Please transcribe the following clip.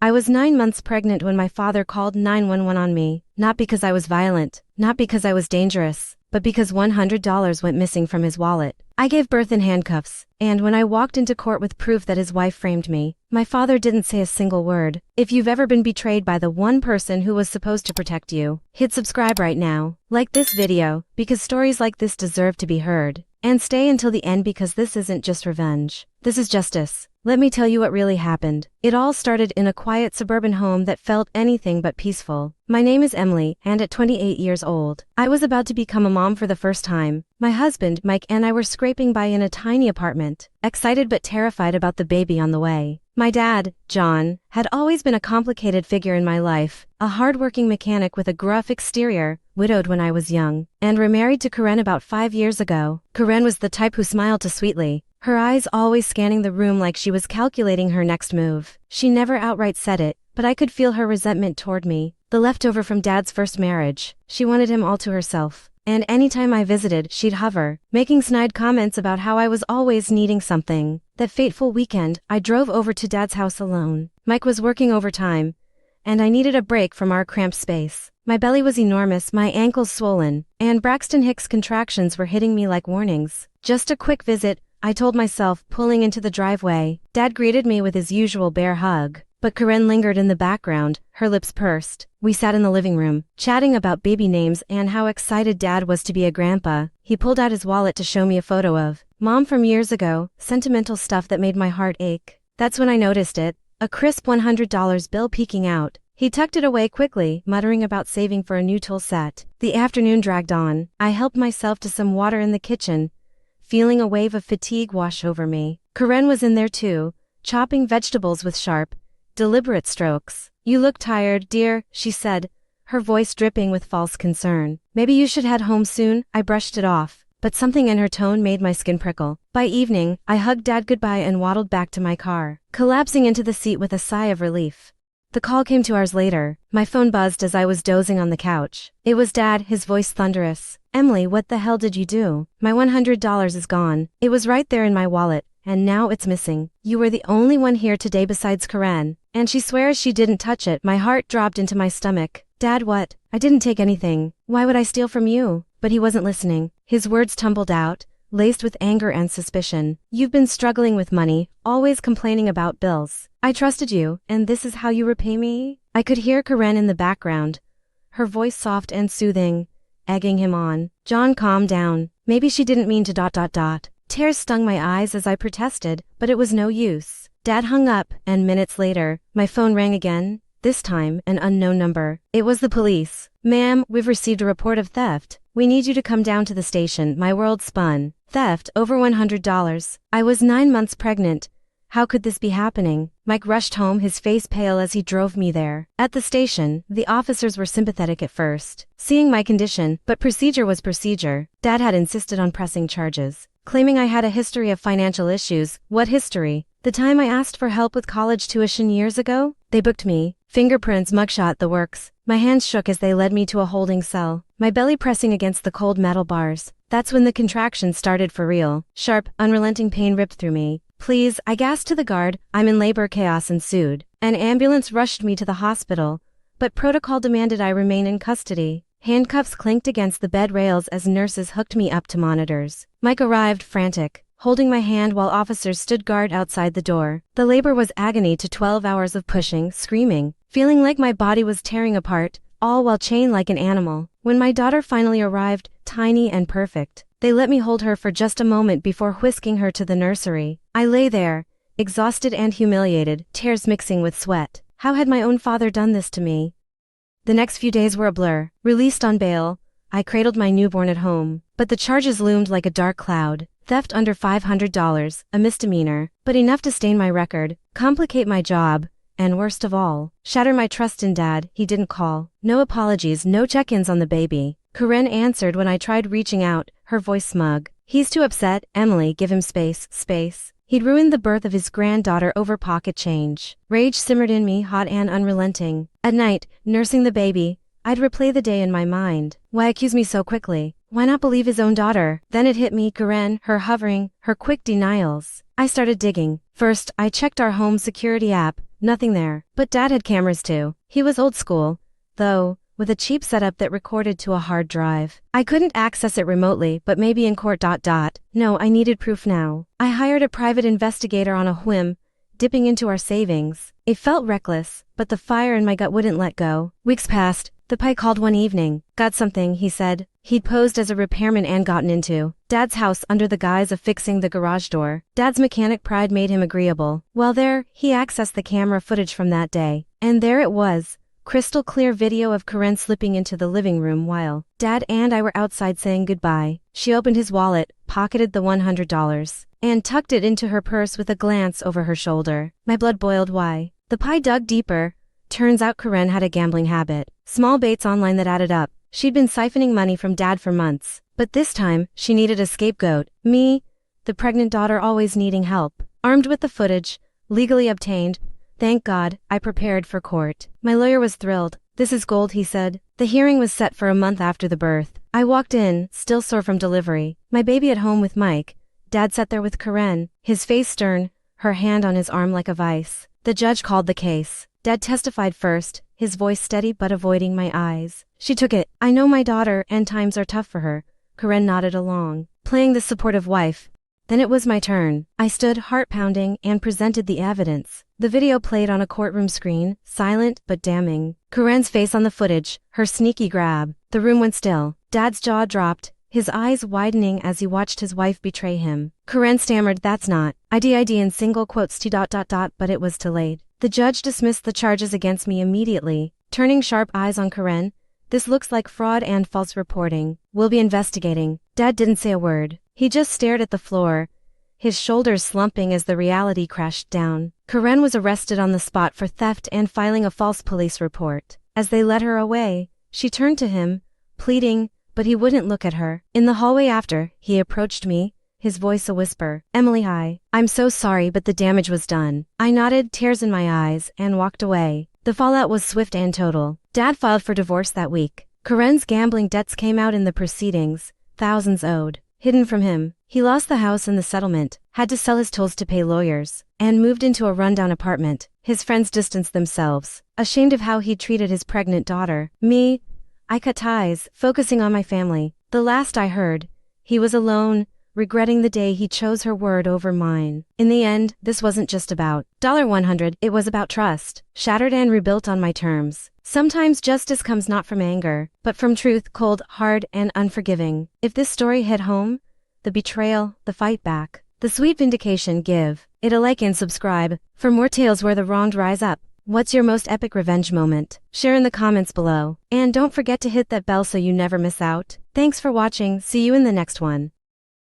I was 9 months pregnant when my father called 911 on me, not because I was violent, not because I was dangerous, but because $100 went missing from his wallet. I gave birth in handcuffs, and when I walked into court with proof that his wife framed me, my father didn't say a single word. If you've ever been betrayed by the one person who was supposed to protect you, hit subscribe right now, like this video, because stories like this deserve to be heard, and stay until the end because this isn't just revenge. This is justice. Let me tell you what really happened. It all started in a quiet suburban home that felt anything but peaceful. My name is Emily, and at 28 years old, I was about to become a mom for the first time. My husband, Mike, and I were scraping by in a tiny apartment, excited but terrified about the baby on the way. My dad, John, had always been a complicated figure in my life, a hardworking mechanic with a gruff exterior, widowed when I was young, and remarried to Karen about 5 years ago. Karen was the type who smiled too sweetly, her eyes always scanning the room like she was calculating her next move. She never outright said it, but I could feel her resentment toward me, the leftover from Dad's first marriage. She wanted him all to herself, and anytime I visited, she'd hover, making snide comments about how I was always needing something. That fateful weekend, I drove over to Dad's house alone. Mike was working overtime, and I needed a break from our cramped space. My belly was enormous, my ankles swollen, and Braxton Hicks contractions were hitting me like warnings. Just a quick visit, I told myself, pulling into the driveway. Dad greeted me with his usual bear hug, but Karen lingered in the background, her lips pursed. We sat in the living room, chatting about baby names and how excited Dad was to be a grandpa. He pulled out his wallet to show me a photo of Mom from years ago, sentimental stuff that made my heart ache. That's when I noticed it, a crisp $100 bill peeking out. He tucked it away quickly, muttering about saving for a new tool set. The afternoon dragged on. I helped myself to some water in the kitchen, feeling a wave of fatigue wash over me. Karen was in there too, chopping vegetables with sharp, deliberate strokes. "You look tired, dear," she said, her voice dripping with false concern. "Maybe you should head home soon." I brushed it off, but something in her tone made my skin prickle. By evening, I hugged Dad goodbye and waddled back to my car, collapsing into the seat with a sigh of relief. The call came 2 hours later. My phone buzzed as I was dozing on the couch. It was Dad, his voice thunderous. "Emily, what the hell did you do? My $100 is gone. It was right there in my wallet, and now it's missing. You were the only one here today besides Karen, and she swears she didn't touch it." My heart dropped into my stomach. "Dad, what? I didn't take anything. Why would I steal from you?" But he wasn't listening. His words tumbled out, laced with anger and suspicion. "You've been struggling with money, always complaining about bills. I trusted you, and this is how you repay me?" I could hear Karen in the background, her voice soft and soothing, egging him on. "John, calm down. Maybe she didn't mean to ... Tears stung my eyes as I protested, but it was no use. Dad hung up, and minutes later, my phone rang again, this time an unknown number. It was the police. "Ma'am, we've received a report of theft. We need you to come down to the station." My world spun. Theft, over $100. I was 9 months pregnant. How could this be happening? Mike rushed home, his face pale as he drove me there. At the station, the officers were sympathetic at first, seeing my condition, but procedure was procedure. Dad had insisted on pressing charges, claiming I had a history of financial issues. What history? The time I asked for help with college tuition years ago? They booked me. Fingerprints, mugshot, the works. My hands shook as they led me to a holding cell, my belly pressing against the cold metal bars. That's when the contractions started for real. Sharp, unrelenting pain ripped through me. "Please," I gasped to the guard, "I'm in labor." Chaos ensued. An ambulance rushed me to the hospital, but protocol demanded I remain in custody. Handcuffs clinked against the bed rails as nurses hooked me up to monitors. Mike arrived, frantic, holding my hand while officers stood guard outside the door. The labor was agony to 12 hours of pushing, screaming, feeling like my body was tearing apart, all while chained like an animal. When my daughter finally arrived, tiny and perfect, they let me hold her for just a moment before whisking her to the nursery. I lay there, exhausted and humiliated, tears mixing with sweat. How had my own father done this to me? The next few days were a blur. Released on bail, I cradled my newborn at home, but the charges loomed like a dark cloud. Theft under $500, a misdemeanor, but enough to stain my record, complicate my job, and worst of all, shatter my trust in Dad. He didn't call. No apologies, no check-ins on the baby. Karen answered when I tried reaching out, her voice smug. "He's too upset, Emily, give him space." Space. He'd ruined the birth of his granddaughter over pocket change. Rage simmered in me, hot and unrelenting. At night, nursing the baby, I'd replay the day in my mind. Why accuse me so quickly? Why not believe his own daughter? Then it hit me, Karen, her hovering, her quick denials. I started digging. First, I checked our home security app. nothing there. But Dad had cameras too. He was old school, though, with a cheap setup that recorded to a hard drive. I couldn't access it remotely, but maybe in court. No, I needed proof now. I hired a private investigator on a whim, dipping into our savings. It felt reckless, but the fire in my gut wouldn't let go. Weeks passed. The Pi called one evening. Got something, he said. He'd posed as a repairman and gotten into Dad's house under the guise of fixing the garage door. Dad's mechanic pride made him agreeable. Well, there, he accessed the camera footage from that day. And there it was. Crystal clear video of Karen slipping into the living room while Dad and I were outside saying goodbye. She opened his wallet, pocketed the $100, and tucked it into her purse with a glance over her shoulder. My blood boiled. Why? The Pi dug deeper. Turns out Karen had a gambling habit. Small baits online that added up. She'd been siphoning money from Dad for months. But this time, she needed a scapegoat. Me, the pregnant daughter always needing help. Armed with the footage, legally obtained, thank God, I prepared for court. My lawyer was thrilled. This is gold, he said. The hearing was set for a month after the birth. I walked in, still sore from delivery. My baby at home with Mike. Dad sat there with Karen, his face stern, her hand on his arm like a vice. The judge called the case. Dad testified first, his voice steady but avoiding my eyes. She took it. I know my daughter, and times are tough for her. Karen nodded along, playing the supportive wife. Then it was my turn. I stood, heart pounding, and presented the evidence. The video played on a courtroom screen, silent but damning. Karen's face on the footage, her sneaky grab. The room went still. Dad's jaw dropped, his eyes widening as he watched his wife betray him. Karen stammered, that's not. ID in single quotes but it was too late. The judge dismissed the charges against me immediately, turning sharp eyes on Karen. This looks like fraud and false reporting. We'll be investigating. Dad didn't say a word. He just stared at the floor, his shoulders slumping as the reality crashed down. Karen was arrested on the spot for theft and filing a false police report. As they led her away, she turned to him, pleading, but he wouldn't look at her. In the hallway after, he approached me, his voice a whisper. Emily, hi. I'm so sorry, but the damage was done. I nodded, tears in my eyes, and walked away. The fallout was swift and total. Dad filed for divorce that week. Karen's gambling debts came out in the proceedings, thousands owed. Hidden from him, he lost the house and the settlement, had to sell his tools to pay lawyers, and moved into a rundown apartment. His friends distanced themselves, ashamed of how he'd treated his pregnant daughter. Me, I cut ties, focusing on my family. The last I heard, he was alone, regretting the day he chose her word over mine. In the end, this wasn't just about $100, it was about trust, shattered and rebuilt on my terms. Sometimes justice comes not from anger, but from truth, cold, hard, and unforgiving. If this story hit home, the betrayal, the fight back, the sweet vindication, give it a like and subscribe for more tales where the wronged rise up. What's your most epic revenge moment? Share in the comments below. And don't forget to hit that bell so you never miss out. Thanks for watching, see you in the next one.